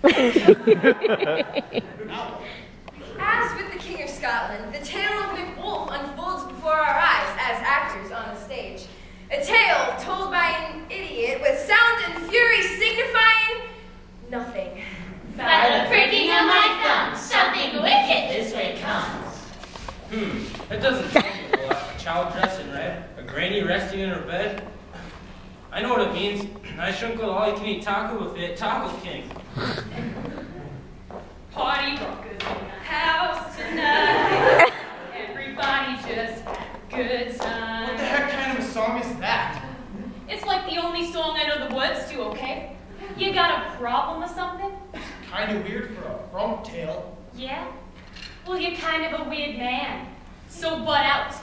As with the King of Scotland, the tale of McWolf unfolds before our eyes as actors on a stage. A tale told by an idiot with sound and fury signifying nothing. By the pricking of my thumb, something wicked this way comes. That doesn't sound like a lot. A child dressed in red, a granny resting in her bed. I know what it means. I shouldn't go to all-you-can-eat taco buffet, Taco King. Party rockers in the house tonight. Everybody just had a good time. What the heck kind of a song is that? It's like the only song I know the words to, okay? You got a problem or something? Kind of weird for a front tale. Yeah? Well, you're kind of a weird man. So butt out.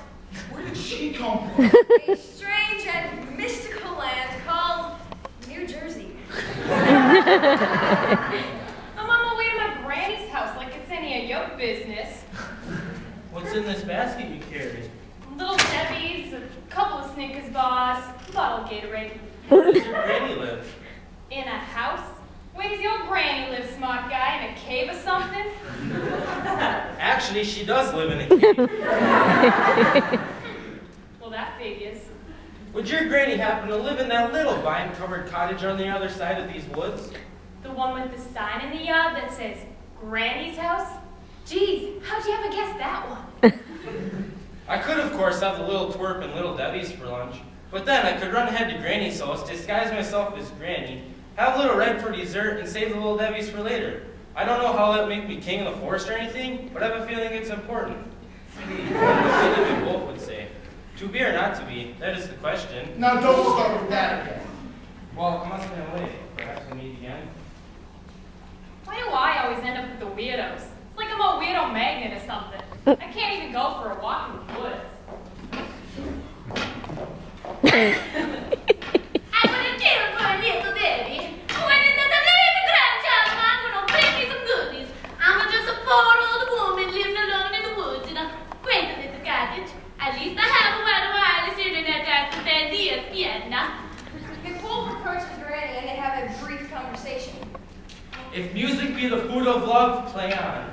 Where did she come from? A strange and mystical land called New Jersey. I'm on my way to my granny's house like it's any of your business. What's in this basket you carry? Little Debbie's, a couple of Snickers bars, a bottle of Gatorade. Where does your granny live? In a house? Where does your granny live, smart guy? In a cave or something? Actually, she does live in a cave. Well, that figures. Would your granny happen to live in that little vine-covered cottage on the other side of these woods? The one with the sign in the yard that says, Granny's house? Geez, how'd you ever guess that one? I could, of course, have the little twerp and little Debbie's for lunch. But then I could run ahead to Granny's house, disguise myself as Granny, have a little red for dessert, and save the little Debbie's for later. I don't know how that would make me king of the forest or anything, but I have a feeling it's important. What would Billy Wolf would say? To be or not to be? That is the question. Now don't start with that again. Well, I must have been away. Perhaps we'll meet again. Why do I always end up with the weirdos? It's like I'm a weirdo magnet or something. I can't even go for a walk in the woods. I wouldn't kill for a little baby. When another little grandchild of mine gonna bring me some goodies. I'm just a poor old woman living alone in the woods in a quaint little cottage. At least I have a white wireless internet access and ESPN. McWolf approaches Granny and they have a brief conversation. If music be the food of love, play on.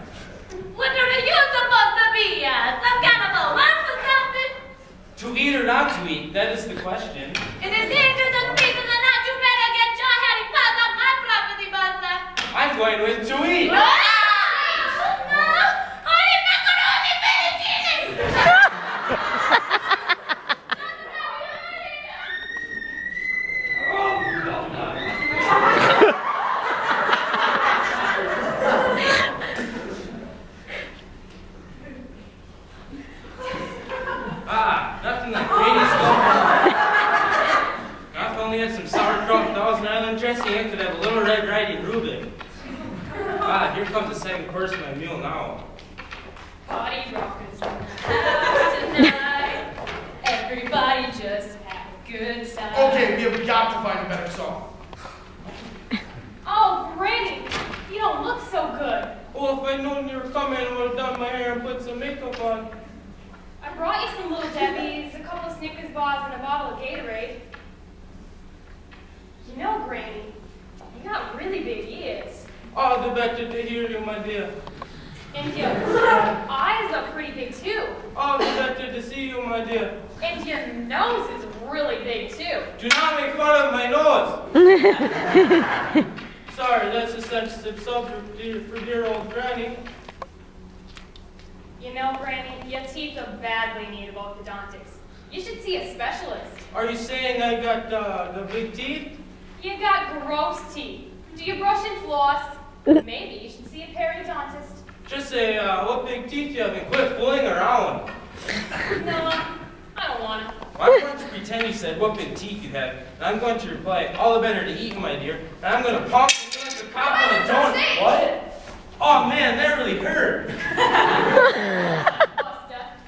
What are you supposed to be? Some kind of a wife or something? To eat or not to eat, that is the question. If it's interest of pieces or not, you better get your Harry Potter off my property, Buster. I'm going with to eat. No! Only macaroni fettuccine! Nothing like Granny's stuff. Now if I only had some sauerkraut, Thousand Island dressing, I could have a little Red Riding Reuben. Here comes the second course of my meal now. Party rockers in the house tonight. Everybody just have a good time. Okay, we have got to find a better song. Oh, Granny, you don't look so good. Oh, if I'd known you were coming, I would have done my hair and put some makeup on. I brought you some Little Debbie's, a couple of Snickers bars, and a bottle of Gatorade. You know, Granny, you got really big ears. Oh, the better to hear you, my dear. And your eyes are pretty big, too. Oh, the better to see you, my dear. And your nose is really big, too. Do not make fun of my nose. Sorry, that's a sensitive subject for dear old Granny. You know, Granny, your teeth are badly in need of orthodontics. You should see a specialist. Are you saying I got the big teeth? You got gross teeth. Do you brush and floss? Maybe you should see a periodontist. Just say, what big teeth you have and quit fooling around. No, I don't want to. Why don't you pretend you said what big teeth you have, and I'm going to reply, all the better to eat, my dear, and I'm going to pop you like a cop on a donut. What? Oh man, that really hurt. Buster,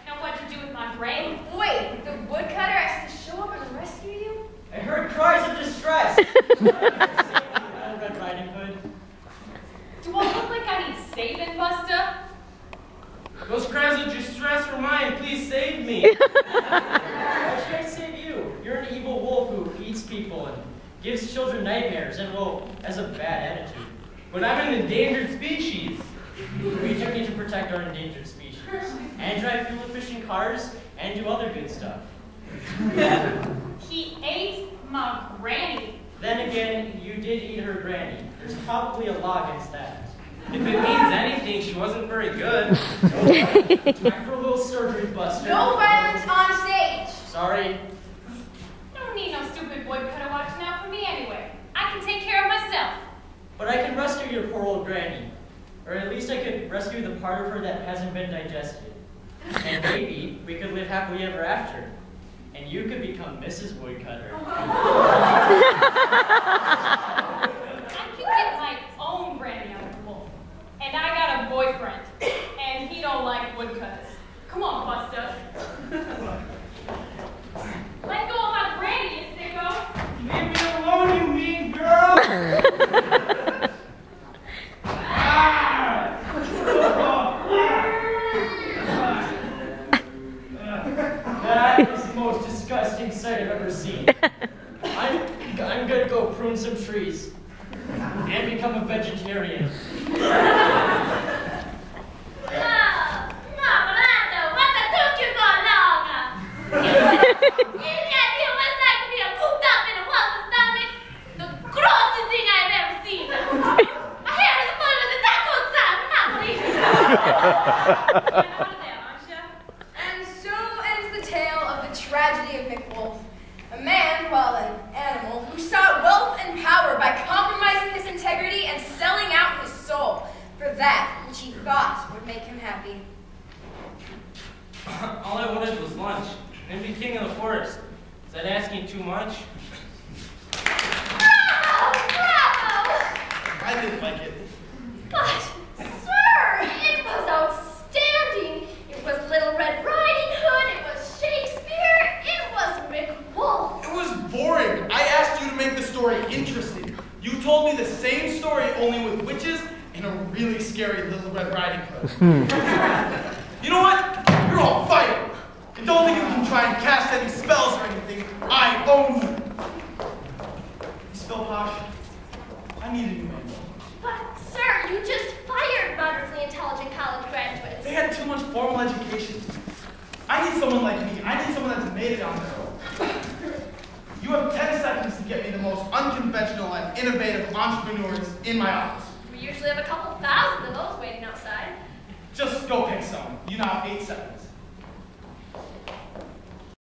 now what'd you do with my brain? Wait, the woodcutter has to show up and rescue you? I heard cries of distress. Red Riding Hood. Do I look like I need saving, Buster? Those cries of distress were mine. Please save me. Why should I save you? You're an evil wolf who eats people and gives children nightmares and, well, has a bad attitude. But I'm an endangered species. We do need to protect our endangered species. And drive fuel efficient cars and do other good stuff. He ate my granny. Then again, you did eat her granny. There's probably a law against that. If it means anything, she wasn't very good. Time for a little surgery, Buster. No violence on stage. Sorry. I don't need no stupid woodcutter watching out for me anyway. I can take care of myself. But I can rescue your poor old granny. Or at least I could rescue the part of her that hasn't been digested. And maybe we could live happily ever after. And you could become Mrs. Woodcutter. I can get my own granny out of the wolf. And I got a boyfriend. And he don't like woodcutters. Come on, Buster. Let go of my granny, you sicko. Leave me alone, you mean girl! That is the most disgusting sight I've ever seen. I'm gonna go prune some trees and become a vegetarian. Marvelando, what the took you so long? Any idea what it's like to be cooped up in a wolf's stomach? The grossest thing I've ever seen. My hair is full of the taco sauce. I'm not believing it. And so ends the tale of the tragedy of McWolf. A man, well, an animal, who sought wealth and power by compromising his integrity and selling out his soul for that which he thought would make him happy. All I wanted was lunch, and be king of the forest. Is that asking too much? Bravo! Bravo! I didn't like it. But, sir, it was outstanding. It was Little Red Riding Hood. It was Shakespeare. It was McWolf. It was boring. I asked you to make the story interesting. You told me the same story, only with witches and a really scary Little Red Riding Hood. You know what? You're all fired. And don't think you can try and cast any spells or anything. I own you. Spellposh, I need a new manual. But, sir, you just fired moderately intelligent college graduates. They had too much formal education. I need someone like me. I need someone that's made it on their own. You have 10 seconds to get me the most unconventional and innovative entrepreneurs in my office. We usually have a couple thousand of those waiting outside. Just go pick some. You now have 8 seconds.